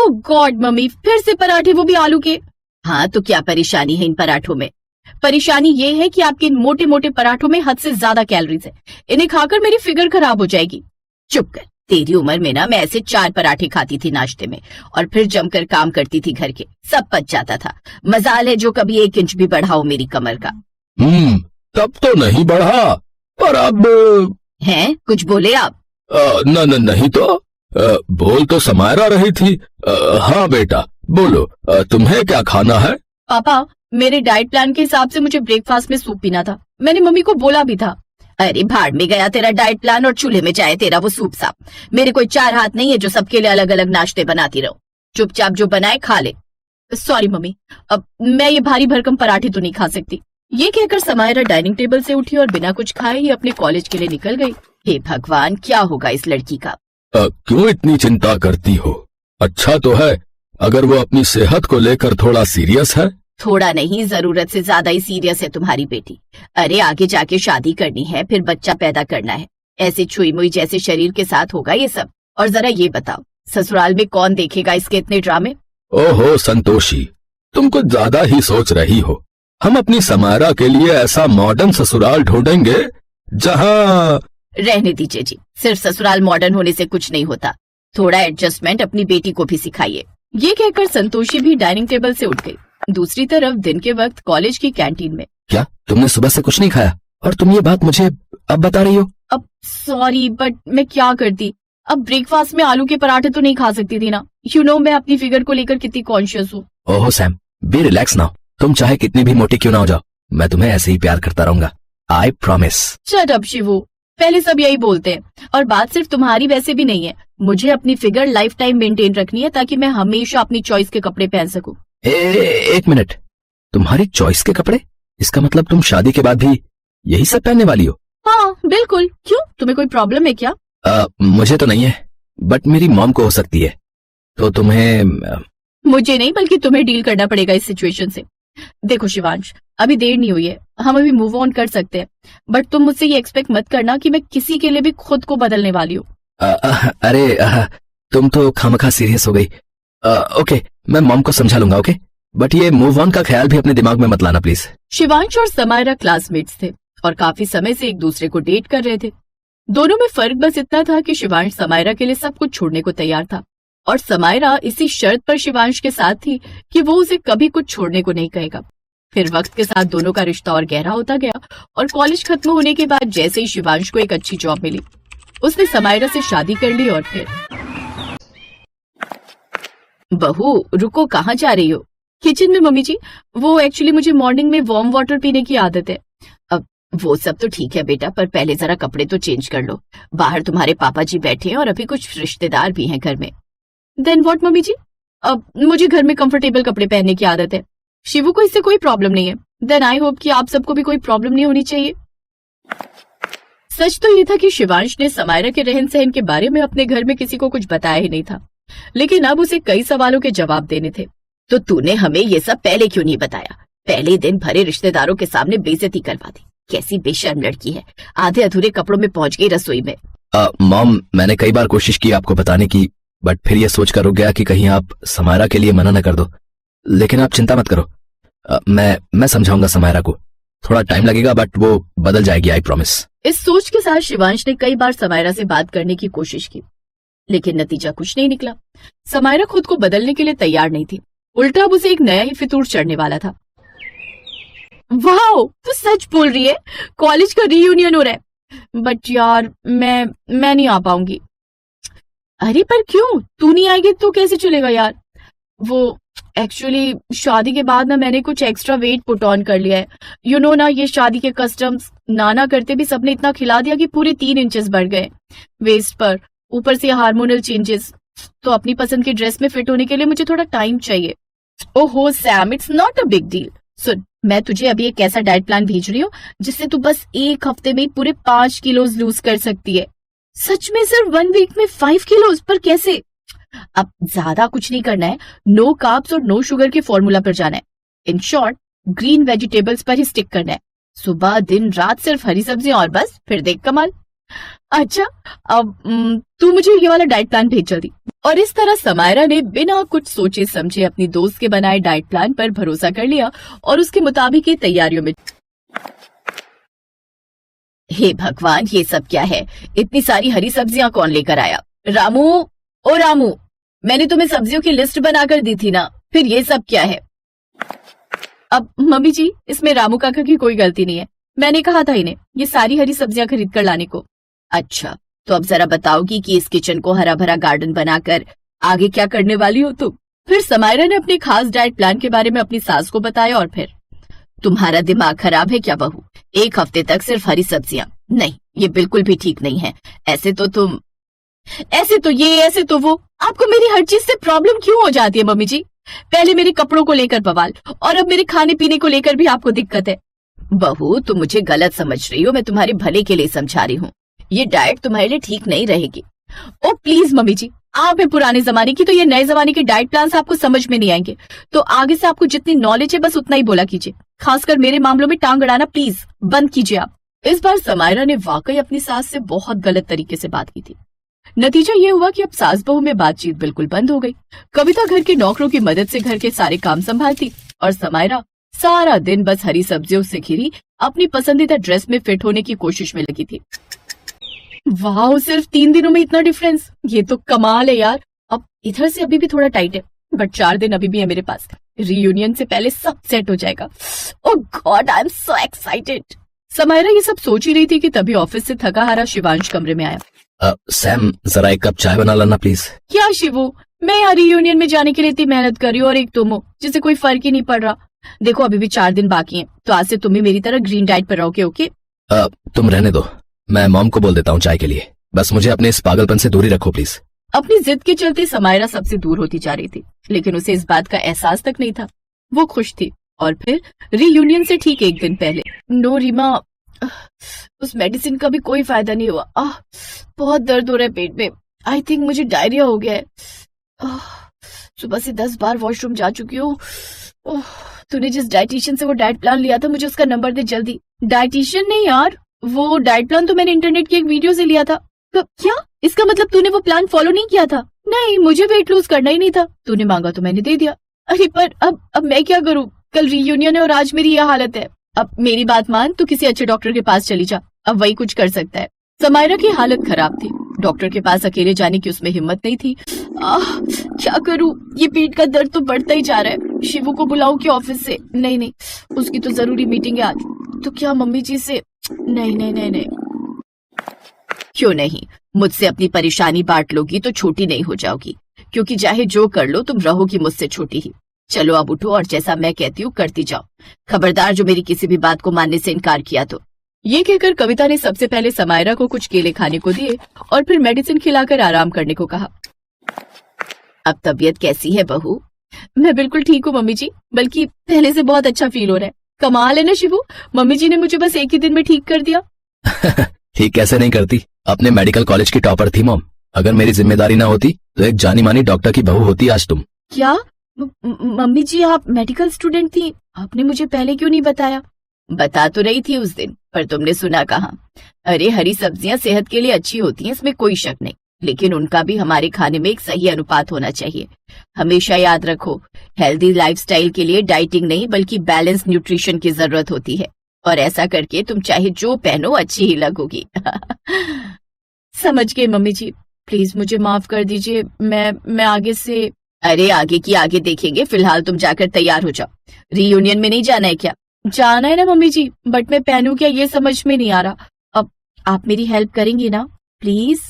ओह God mummy, फिर से पराठे, वो भी आलू के। हाँ तो क्या परेशानी है इन पराठों में? परेशानी ये है कि आपके इन मोटे मोटे पराठों में हद से ज्यादा कैलोरीज है। इन्हें खाकर मेरी फिगर खराब हो जाएगी। चुप कर, तेरी उम्र में ना मैं ऐसे 4 पराठे खाती थी नाश्ते में और फिर जमकर काम करती थी घर के, सब पच जाता था। मजाल है जो कभी 1 इंच भी बढ़ा हो मेरी कमर का। तब तो नहीं बढ़ा, पर अब हैं? कुछ बोले आप? नहीं तो बोल तो समायरा रही थी। हाँ बेटा बोलो, तुम्हें क्या खाना है? पापा, मेरे डाइट प्लान के हिसाब से मुझे ब्रेकफास्ट में सूप पीना था। मैंने मम्मी को बोला भी था। अरे भाड़ में गया तेरा डाइट प्लान और चूल्हे में चाहे तेरा वो सूप साप। मेरे कोई 4 हाथ नहीं है जो सबके लिए अलग अलग नाश्ते बनाती रहो। चुपचाप जो बनाए खा ले। सॉरी मम्मी, अब मैं ये भारी भरकम पराठे तो नहीं खा सकती। ये कहकर समायरा डाइनिंग टेबल से उठी और बिना कुछ खाए ही अपने कॉलेज के लिए निकल गई। हे भगवान, क्या होगा इस लड़की का? क्यों इतनी चिंता करती हो? अच्छा तो है अगर वो अपनी सेहत को लेकर थोड़ा सीरियस है। थोड़ा नहीं, जरूरत से ज्यादा ही सीरियस है तुम्हारी बेटी। अरे आगे जाके शादी करनी है, फिर बच्चा पैदा करना है। ऐसे छुई मुई जैसे शरीर के साथ होगा ये सब। और जरा ये बताओ, ससुराल में कौन देखेगा इसके इतने ड्रामे? ओहो संतोषी, तुम कुछ ज्यादा ही सोच रही हो। हम अपनी समायरा के लिए ऐसा मॉडर्न ससुराल ढूंढेंगे जहाँ। रहने दीजिए जी, सिर्फ ससुराल मॉडर्न होने से कुछ नहीं होता। थोड़ा एडजस्टमेंट अपनी बेटी को भी सिखाइए। ये कहकर संतोषी भी डाइनिंग टेबल से उठ गई। दूसरी तरफ दिन के वक्त कॉलेज की कैंटीन में। क्या तुमने सुबह से कुछ नहीं खाया और तुम ये बात मुझे अब बता रही हो? अब सॉरी, बट मैं क्या करती? अब ब्रेकफास्ट में आलू के पराठे तो नहीं खा सकती थी ना। मैं अपनी फिगर को लेकर कितनी कॉन्शियस हूँ। ओहो सैम, बी रिलैक्स नाउ। तुम चाहे कितनी भी मोटी क्यों ना हो जाओ, मैं तुम्हें ऐसे ही प्यार करता रहूंगा। I promise. Shut up Shivu, पहले सब यही बोलते हैं और बात सिर्फ तुम्हारी वैसे भी नहीं है। मुझे अपनी फिगर लाइफ टाइम मेंटेन रखनी है ताकि मैं हमेशा अपनी चॉइस के कपड़े पहन सकूं। एक मिनट, तुम्हारी चॉइस के कपड़े? इसका मतलब तुम शादी के बाद भी यही सब पहनने वाली हो? हाँ बिल्कुल। क्यों, तुम्हें कोई प्रॉब्लम है क्या? मुझे तो नहीं है, बट मेरी मॉम को हो सकती है। तो तुम्हें मुझे नहीं, बल्कि तुम्हें डील करना पड़ेगा इस सिचुएशन से। देखो शिवांश, अभी देर नहीं हुई है, हम अभी मूव ऑन कर सकते हैं। बट तुम मुझसे ये एक्सपेक्ट मत करना कि मैं किसी के लिए भी खुद को बदलने वाली हूँ। अरे तुम तो खामखा सीरियस हो गई। ओके, मैं मॉम को समझा लूंगा। ओके, बट ये मूव ऑन का ख्याल भी अपने दिमाग में मत लाना प्लीज। शिवांश और समायरा क्लासमेट्स थे और काफी समय से एक दूसरे को डेट कर रहे थे। दोनों में फर्क बस इतना था कि शिवांश समायरा के लिए सब कुछ छोड़ने को तैयार था और समायरा इसी शर्त पर शिवांश के साथ थी कि वो उसे कभी कुछ छोड़ने को नहीं कहेगा। फिर वक्त के साथ दोनों का रिश्ता और गहरा होता गया और कॉलेज खत्म होने के बाद जैसे ही शिवांश को एक अच्छी जॉब मिली, उसने समायरा से शादी कर ली। और फिर बहू रुको, कहाँ जा रही हो? किचन में मम्मी जी। वो एक्चुअली मुझे मॉर्निंग में वार्म वाटर पीने की आदत है। अब वो सब तो ठीक है बेटा, पर पहले जरा कपड़े तो चेंज कर लो। बाहर तुम्हारे पापा जी बैठे हैं और अभी कुछ रिश्तेदार भी हैं घर में। देन व्हाट मम्मी जी? अब मुझे घर में कंफर्टेबल कपड़े पहनने की आदत है। शिवू को इससे कोई प्रॉब्लम नहीं है। देन आई होप कि आप सबको भी कोई प्रॉब्लम नहीं होनी चाहिए। सच तो ये था कि शिवांश ने समायरा के रहन सहन के बारे में अपने घर में किसी को कुछ बताया ही नहीं था, लेकिन अब उसे कई सवालों के जवाब देने थे। तो तूने हमें ये सब पहले क्यों नहीं बताया? पहले दिन भरे रिश्तेदारों के सामने बेइज्जती करवा दी। कैसी बेशर्म लड़की है, आधे अधूरे कपड़ों में पहुंच गई रसोई में। मॉम, मैंने कई बार कोशिश की आपको बताने की, बट फिर ये सोचकर रुक गया कि कहीं आप समायरा के लिए मना न कर दो। लेकिन आप चिंता मत करो, मैं समझाऊंगा समायरा को। थोड़ा टाइम लगेगा बट वो बदल जाएगी, आई प्रॉमिस। इस सोच के साथ शिवांश ने कई बार समायरा से बात करने की कोशिश की, लेकिन नतीजा कुछ नहीं निकला। समायरा खुद को बदलने के लिए तैयार नहीं थी, उल्टा अब उसे एक नया ही फितूर चढ़ने वाला था। वाह, तू सच बोल रही है, कॉलेज का रीयूनियन हो रहा है। बट यार मैं नहीं आ पाऊंगी। अरे पर क्यों? तू नहीं आएगी तो कैसे चलेगा यार? वो एक्चुअली शादी के बाद ना मैंने कुछ एक्स्ट्रा वेट पुट ऑन कर लिया है। ना ये शादी के कस्टम्स, नाना करते भी सबने इतना खिला दिया कि पूरे 3 इंचेस बढ़ गए वेस्ट पर। ऊपर से हार्मोनल चेंजेस, तो अपनी पसंद की ड्रेस में फिट होने के लिए मुझे थोड़ा टाइम चाहिए। ओहो Sam, it's not a big deal. सुन, मैं तुझे अभी एक ऐसा डाइट प्लान भेज रही हूँ जिससे तू बस 1 हफ्ते में पूरे 5 किलोज लूज कर सकती है। सच में सर, 1 वीक में 5 किलोज? पर कैसे? अब ज्यादा कुछ नहीं करना है, नो कार्ब्स और नो शुगर के फॉर्मूला पर जाना है। इन शॉर्ट, ग्रीन वेजिटेबल्स पर ही स्टिक करना है। सुबह दिन रात सिर्फ हरी सब्जियां और बस, फिर देख कमाल। अच्छा, अब तू मुझे ये वाला डाइट प्लान भेज जल्दी। और इस तरह समायरा ने बिना कुछ सोचे समझे अपनी दोस्त के बनाए डाइट प्लान पर भरोसा कर लिया और उसके मुताबिक ही तैयारियों में। हे भगवान, ये सब क्या है? इतनी सारी हरी सब्जियां कौन लेकर आया? रामू, ओ रामू, मैंने तुम्हें सब्जियों की लिस्ट बनाकर दी थी ना, फिर ये सब क्या है? अब मम्मी जी, इसमें रामू काका की कोई गलती नहीं है, मैंने कहा था इन्हें ये सारी हरी सब्जियां खरीद कर लाने को। अच्छा, तो अब जरा बताओगी कि इस किचन को हरा भरा गार्डन बनाकर आगे क्या करने वाली हो तुम? फिर समायरा ने अपने खास डाइट प्लान के बारे में अपनी सास को बताया और फिर, तुम्हारा दिमाग खराब है क्या बहू? एक हफ्ते तक सिर्फ हरी सब्जियां? नहीं, ये बिल्कुल भी ठीक नहीं है। ऐसे तो तुम, ऐसे तो ये, ऐसे तो वो, आपको मेरी हर चीज से प्रॉब्लम क्यों हो जाती है मम्मी जी? पहले मेरे कपड़ों को लेकर बवाल और अब मेरे खाने पीने को लेकर भी आपको दिक्कत है। बहू, तुम मुझे गलत समझ रही हो, मैं तुम्हारे भले के लिए समझा रही हूँ। ये डाइट तुम्हारे लिए ठीक नहीं रहेगी। ओ प्लीज मम्मी जी, आप हैं पुराने जमाने की, तो ये नए जमाने के डाइट प्लान आपको समझ में नहीं आएंगे। तो आगे से आपको जितनी नॉलेज है बस उतना ही बोला कीजिए, खासकर मेरे मामलों में टांग अड़ाना प्लीज बंद कीजिए आप। इस बार समायरा ने वाकई अपनी सास से बहुत गलत तरीके से बात की थी। नतीजा ये हुआ कि अब सास बहू में बातचीत बिल्कुल बंद हो गई। कविता घर के नौकरों की मदद से घर के सारे काम संभालती और समायरा सारा दिन बस हरी सब्जियों से घिरी अपनी पसंदीदा ड्रेस में फिट होने की कोशिश में लगी थी। वाह, सिर्फ 3 दिनों में इतना डिफरेंस, ये तो कमाल है यार। अब इधर से अभी भी थोड़ा टाइट है, बट 4 दिन अभी भी है मेरे पास। रियूनियन से पहले सब सेट हो जाएगा। Oh God, I am so excited. Samaira ये सब सोच ही रही थी कि तभी ऑफिस से थका हारा शिवांश कमरे में आया। सैम, जरा एक कप चाय बना लाना प्लीज। क्या शिवू, मैं यहाँ रियूनियन में जाने के लिए इतनी मेहनत कर रही हूँ और एक तुम हो जिसे कोई फर्क ही नहीं पड़ रहा। देखो अभी भी 4 दिन बाकी हैं, तो आज से तुम भी मेरी तरह ग्रीन डाइट पर रहोगे, ओके? तुम रहने दो, मैं मॉम को बोल देता हूँ चाय के लिए। बस मुझे अपने इस पागलपन से दूरी रखो प्लीज। अपनी जिद के चलते समायरा सबसे दूर होती जा रही थी, लेकिन उसे इस बात का एहसास तक नहीं था। वो खुश थी। और फिर रियूनियन से ठीक 1 दिन पहले, नो रीमा, उस मेडिसिन का भी कोई फायदा नहीं हुआ। बहुत दर्द हो रहा है पेट में। आई थिंक मुझे डायरिया हो गया है। सुबह से 10 बार वॉशरूम जा चुकी हूँ। तूने जिस डाइटिशियन से वो डाइट प्लान लिया था, मुझे उसका नंबर दे जल्दी। डाइटिशियन नहीं यार, वो डाइट प्लान तो मैंने इंटरनेट की एक वीडियो से लिया था। क्या? इसका मतलब तूने वो प्लान फॉलो नहीं किया था? नहीं, मुझे वेट लूज करना ही नहीं था। तूने मांगा तो मैंने दे दिया। अरे पर अब मैं क्या करूँ? कल रियूनियन है और आज मेरी यह हालत है। अब मेरी बात मान, तू किसी अच्छे डॉक्टर के पास चली जा, अब वही कुछ कर सकता है। समायरा की हालत खराब थी, डॉक्टर के पास अकेले जाने की उसमें हिम्मत नहीं थी। क्या करूं? ये पेट का दर्द तो बढ़ता ही जा रहा है। शिवू को बुलाऊं कि ऑफिस से? नहीं, उसकी तो जरूरी मीटिंग है आज। तो क्या मम्मी जी से? नहीं। क्यों नहीं? मुझसे अपनी परेशानी बांट लोगी तो छोटी नहीं हो जाओगी, क्योंकि चाहे जो कर लो तुम रहोगी मुझसे छोटी ही। चलो अब उठो और जैसा मैं कहती हूँ करती जाओ। खबरदार जो मेरी किसी भी बात को मानने से इनकार किया तो। ये कहकर कविता ने सबसे पहले समायरा को कुछ केले खाने को दिए और फिर मेडिसिन खिलाकर आराम करने को कहा। अब तबीयत कैसी है बहू? मैं बिल्कुल ठीक हूँ मम्मी जी, बल्कि पहले से बहुत अच्छा फील हो रहा है। कमाल है ना शिवू, मम्मी जी ने मुझे बस 1 ही दिन में ठीक कर दिया। ठीक कैसे नहीं करती? अपने मेडिकल कॉलेज की टॉपर थी मॉम। अगर मेरी जिम्मेदारी ना होती तो एक जानी मानी डॉक्टर की बहू होती आज तुम। क्या? मम्मी जी आप मेडिकल स्टूडेंट थी? आपने मुझे पहले क्यों नहीं बताया? बता तो रही थी उस दिन, पर तुमने सुना कहाँ। अरे हरी सब्जियां सेहत के लिए अच्छी होती हैं, इसमें कोई शक नहीं, लेकिन उनका भी हमारे खाने में एक सही अनुपात होना चाहिए। हमेशा याद रखो, हेल्दी लाइफस्टाइल के लिए डाइटिंग नहीं बल्कि बैलेंस न्यूट्रिशन की जरूरत होती है, और ऐसा करके तुम चाहे जो पहनो अच्छी ही लगोगी। समझ गए मम्मी जी, प्लीज मुझे माफ कर दीजिए। मैं आगे से। अरे आगे की आगे देखेंगे, फिलहाल तुम जाकर तैयार हो जाओ। रियूनियन में नहीं जाना है क्या? जाना है ना मम्मी जी, बट मैं पहनूं क्या ये समझ में नहीं आ रहा। अब आप मेरी हेल्प करेंगी ना प्लीज?